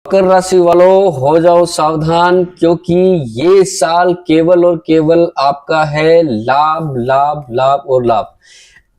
मकर राशि वालों हो जाओ सावधान, क्योंकि ये साल केवल और केवल आपका है लाभ लाभ लाभ और लाभ।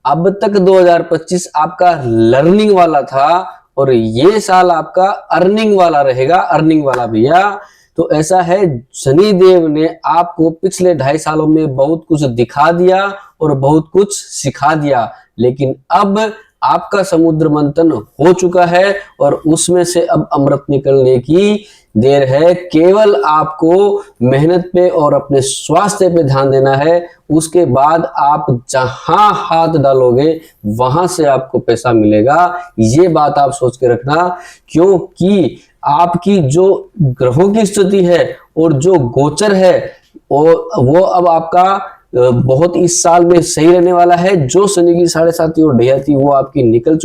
अब तक 2025 आपका लर्निंग वाला था और ये साल आपका अर्निंग वाला रहेगा, अर्निंग वाला भैया। तो ऐसा है, शनि देव ने आपको पिछले 2.5 सालों में बहुत कुछ दिखा दिया और बहुत कुछ सिखा दिया, लेकिन अब आपका समुद्र मंथन हो चुका है और उसमें से अब अमृत निकलने की देर है। केवल आपको मेहनत पे और अपने स्वास्थ्य पे ध्यान देना है। उसके बाद आप जहां हाथ डालोगे वहां से आपको पैसा मिलेगा। ये बात आप सोच के रखना, क्योंकि आपकी जो ग्रहों की स्थिति है और जो गोचर है वो अब आपका बहुत इस साल में सही रहने वाला है। जो शनि की 7.5 और ढैया थी वो आपकी निकल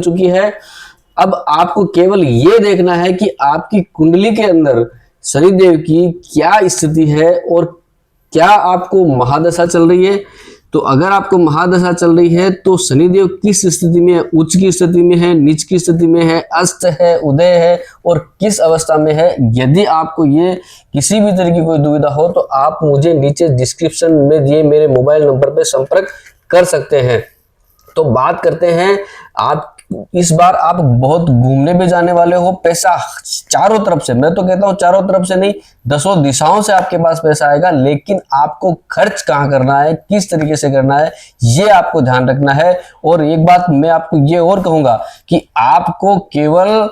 चुकी है। अब आपको केवल ये देखना है कि आपकी कुंडली के अंदर शनिदेव की क्या स्थिति है और क्या आपको महादशा चल रही है। तो अगर आपको महादशा चल रही है तो शनिदेव किस स्थिति में है, उच्च की स्थिति में है, नीच की स्थिति में है, अस्त है, उदय है और किस अवस्था में है। यदि आपको ये किसी भी तरह की कोई दुविधा हो तो आप मुझे नीचे डिस्क्रिप्शन में दिए मेरे मोबाइल नंबर पर संपर्क कर सकते हैं। तो बात करते हैं, आप इस बार आप बहुत घूमने भी जाने वाले हो। पैसा चारों तरफ से, मैं तो कहता हूं चारों तरफ से नहीं, 10 दिशाओं से आपके पास पैसा आएगा, लेकिन आपको खर्च कहां करना है, किस तरीके से करना है, ये आपको ध्यान रखना है। और एक बात मैं आपको ये और कहूंगा कि आपको केवल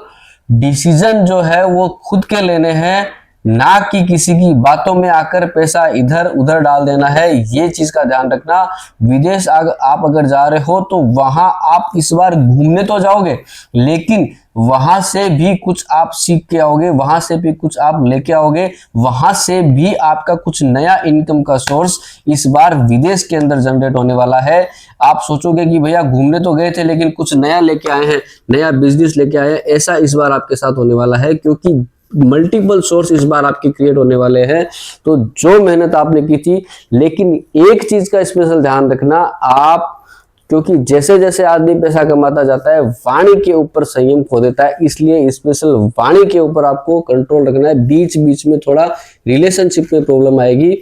डिसीजन जो है वो खुद के लेने हैं, ना कि किसी की बातों में आकर पैसा इधर उधर डाल देना है। ये चीज का ध्यान रखना। विदेश आप अगर जा रहे हो तो वहां आप इस बार घूमने तो जाओगे, लेकिन वहां से भी कुछ आप सीख के आओगे, वहां से भी कुछ आप लेके आओगे, वहां से भी आपका कुछ नया इनकम का सोर्स इस बार विदेश के अंदर जनरेट होने वाला है। आप सोचोगे कि भैया घूमने तो गए थे लेकिन कुछ नया लेके आए हैं, नया बिजनेस लेके आए हैं। ऐसा इस बार आपके साथ होने वाला है, क्योंकि मल्टीपल सोर्स इस बार आपके क्रिएट होने वाले हैं। तो जो मेहनत आपने की थी, लेकिन एक चीज का स्पेशल ध्यान रखना आप, क्योंकि जैसे जैसे आदमी पैसा कमाता जाता है वाणी के ऊपर संयम खो देता है, इसलिए स्पेशल वाणी के ऊपर आपको कंट्रोल रखना है। बीच बीच में थोड़ा रिलेशनशिप में प्रॉब्लम आएगी।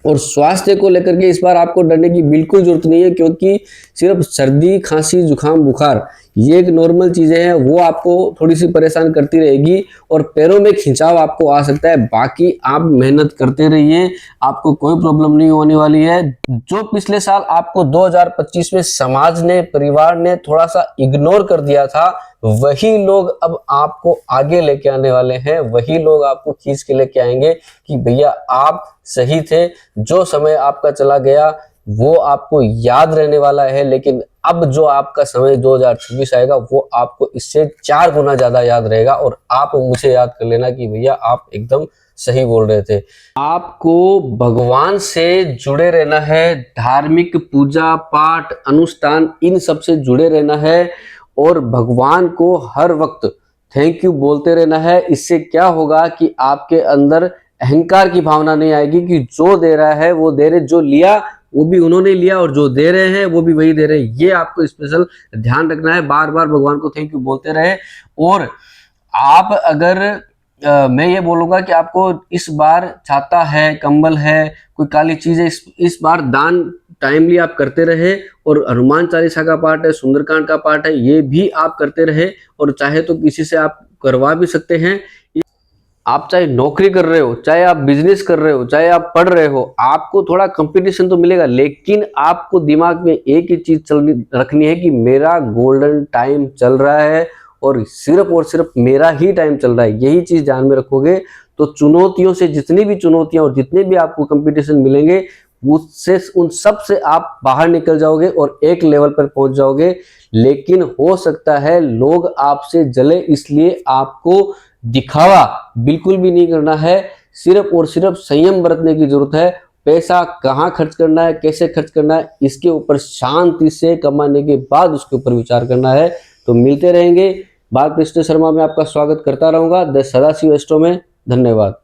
और स्वास्थ्य को लेकर के इस बार आपको डरने की बिल्कुल जरूरत नहीं है, क्योंकि सिर्फ सर्दी, खांसी, जुकाम, बुखार ये एक नॉर्मल चीजें हैं, वो आपको थोड़ी सी परेशान करती रहेगी और पैरों में खिंचाव आपको आ सकता है। बाकी आप मेहनत करते रहिए, आपको कोई प्रॉब्लम नहीं होने वाली है। जो पिछले साल आपको 2025 में समाज ने, परिवार ने थोड़ा सा इग्नोर कर दिया था, वही लोग अब आपको आगे लेके आने वाले हैं। वही लोग आपको खींच के लेके आएंगे कि भैया आप सही थे। जो समय आपका चला गया वो आपको याद रहने वाला है, लेकिन अब जो आपका समय 2026 आएगा वो आपको इससे 4 गुना ज्यादा याद रहेगा। और आप मुझे याद कर लेना कि भैया आप एकदम सही बोल रहे थे। आपको भगवान से जुड़े रहना है, धार्मिक पूजा पाठ, अनुष्ठान, इन सब से जुड़े रहना है और भगवान को हर वक्त थैंक यू बोलते रहना है। इससे क्या होगा कि आपके अंदर अहंकार की भावना नहीं आएगी कि जो दे रहा है वो दे रहे, जो लिया वो भी उन्होंने लिया और जो दे रहे हैं वो भी वही दे रहे हैं। ये आपको स्पेशल ध्यान रखना है। बार बार भगवान को थैंक यू बोलते रहे। और आप अगर मैं ये बोलूंगा कि आपको इस बार छाता है, कंबल है, कोई काली चीज है, इस बार दान टाइमली आप करते रहे। और हनुमान चालीसा का पाठ है, सुंदरकांड का पाठ है, ये भी आप करते रहे। और चाहे तो किसी से आप करवा भी सकते हैं। आप चाहे नौकरी कर रहे हो, चाहे आप बिजनेस कर रहे हो, चाहे आप पढ़ रहे हो, आपको थोड़ा कंपटीशन तो मिलेगा, लेकिन आपको दिमाग में एक ही चीज रखनी है कि मेरा गोल्डन टाइम चल रहा है और सिर्फ मेरा ही टाइम चल रहा है। यही चीज ध्यान में रखोगे तो चुनौतियों से, जितनी भी चुनौतियां और जितने भी आपको कंपटीशन मिलेंगे, उससे, उन सब से आप बाहर निकल जाओगे और एक लेवल पर पहुंच जाओगे। लेकिन हो सकता है लोग आपसे जले, इसलिए आपको दिखावा बिल्कुल भी नहीं करना है। सिर्फ और सिर्फ संयम बरतने की जरूरत है। पैसा कहाँ खर्च करना है, कैसे खर्च करना है, इसके ऊपर शांति से कमाने के बाद उसके ऊपर विचार करना है। तो मिलते रहेंगे। बालकृष्ण शर्मा में आपका स्वागत करता रहूंगा द सदाशिव एस्ट्रो में। धन्यवाद।